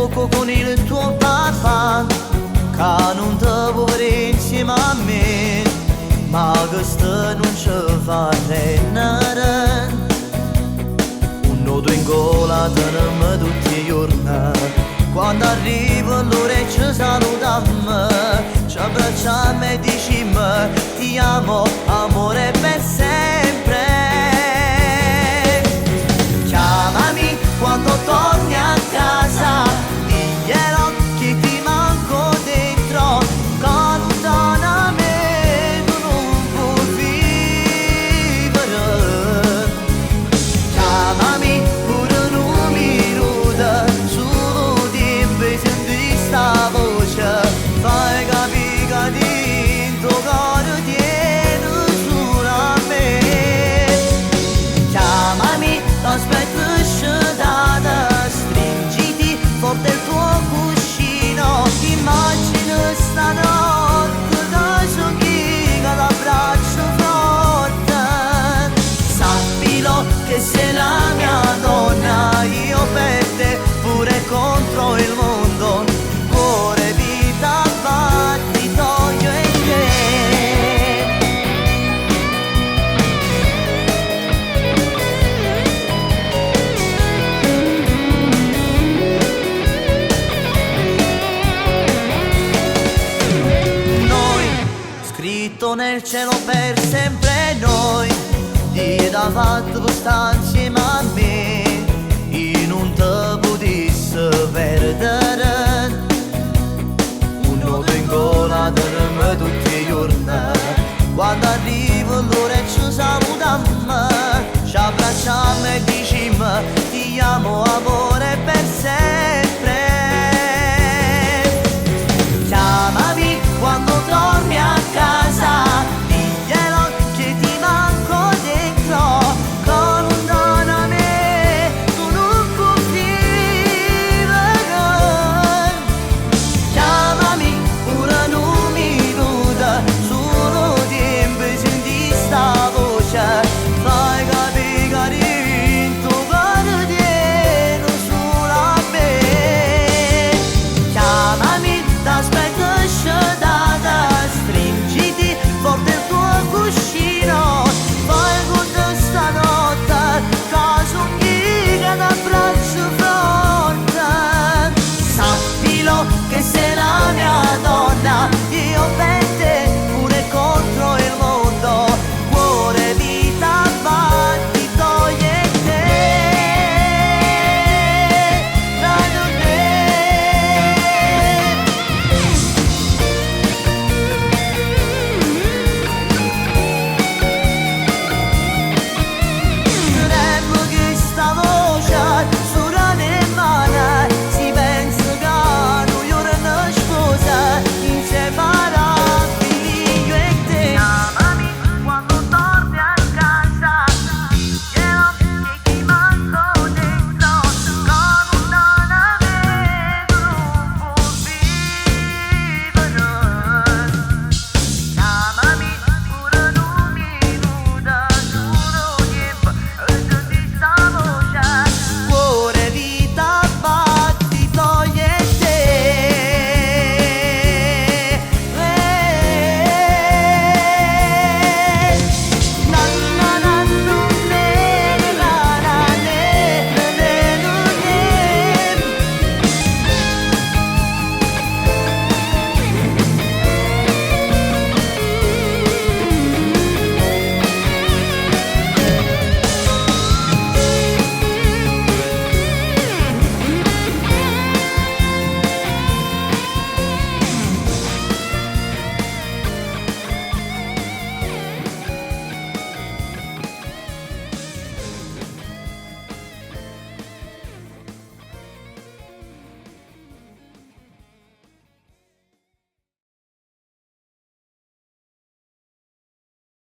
fuoco con il tuo papà, che non te vuole insieme a me, ma questo non ci fa rendere. Un nodo in gola tenem tutti i giorni, quando arriva l'ora e ci salutiamo, ci abbracciamo e diciamo ti amo, amore per sempre. Chiamami quando torni a casa, diglielo che ti manco dentro, che lontanamente non può vivere. Chiamami pure un minuto, solo tempo e senti sta voce, fai capire che dentro cuore tiene solo a me. Chiamami, t'aspetto sciolata, stringiti forte il tuo cuscino, immagina stanotte che sogni che l'abbraccio forte. Sappilo che sei la mia donna, io per te pure contro il mondo, cuore, vita, battito io e te. Scritto nel cielo per sempre noi, Dio ha fatto stanzi